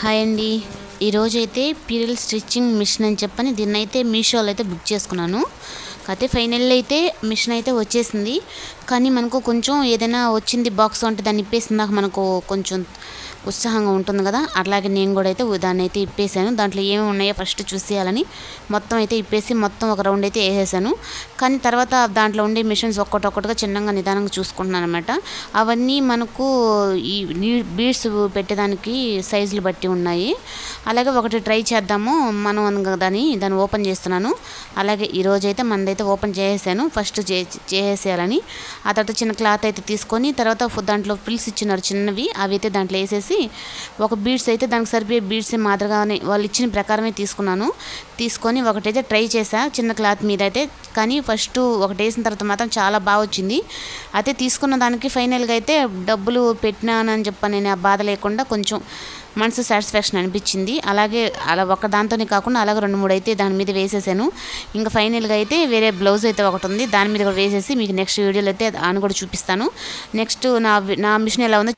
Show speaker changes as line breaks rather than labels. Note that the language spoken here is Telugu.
హాయ్ అండి. ఈరోజైతే పీరియల్ స్టిచ్చింగ్ మిషన్ అని చెప్పని దీన్నైతే మీషోలో అయితే బుక్ చేసుకున్నాను. కాకపోతే ఫైనల్ అయితే మిషన్ అయితే వచ్చేసింది. కానీ మనకు కొంచెం ఏదైనా వచ్చింది బాక్స్ అంటే దాన్ని ఇప్పేసిందాక మనకు కొంచెం ఉత్సాహంగా ఉంటుంది కదా. అట్లాగే నేను కూడా అయితే దాన్ని అయితే ఇప్పేసాను. దాంట్లో ఏమేమి ఉన్నాయో ఫస్ట్ చూసేయాలని మొత్తం అయితే ఇప్పేసి మొత్తం ఒక రౌండ్ అయితే వేసేసాను. కానీ తర్వాత దాంట్లో ఉండే మిషన్స్ ఒక్కొక్కటిగా చిన్నగా నిదానంగా చూసుకుంటున్నాను అనమాట. అవన్నీ మనకు ఈ బీడ్స్ పెట్టేదానికి సైజులు బట్టి ఉన్నాయి. అలాగే ఒకటి ట్రై చేద్దాము మనం దాన్ని ఓపెన్ చేస్తున్నాను. అలాగే ఈరోజైతే మనదైతే ఓపెన్ చేసేసాను. ఫస్ట్ చేసేయాలని ఆ తర్వాత చిన్న క్లాత్ అయితే తీసుకొని తర్వాత దాంట్లో ఫ్రిల్స్ ఇచ్చినారు చిన్నవి, అవి అయితే దాంట్లో వేసేసి ఒక బీడ్స్ అయితే దానికి సరిపోయే బీడ్స్ మాదిరిగానే వాళ్ళు ఇచ్చిన ప్రకారమే తీసుకొని ఒకటైతే ట్రై చేసా చిన్న క్లాత్ మీద అయితే. కానీ ఫస్ట్ ఒకటి వేసిన తర్వాత మాత్రం చాలా బాగా వచ్చింది. అయితే తీసుకున్న దానికి ఫైనల్గా అయితే డబ్బులు పెట్టినానని చెప్పి నేను ఆ బాధ లేకుండా కొంచెం మనసు సాటిస్ఫాక్షన్ అనిపించింది. అలాగే అలా ఒక దాంతోనే కాకుండా అలాగే 2-3 అయితే దాని మీద వేసేసాను. ఇంకా ఫైనల్గా అయితే వేరే బ్లౌజ్ అయితే ఒకటి ఉంది, దాని మీద కూడా వేసేసి మీకు నెక్స్ట్ వీడియోలో అయితే దాన్ని కూడా చూపిస్తాను. నెక్స్ట్ నా మిషన్ ఎలా ఉందో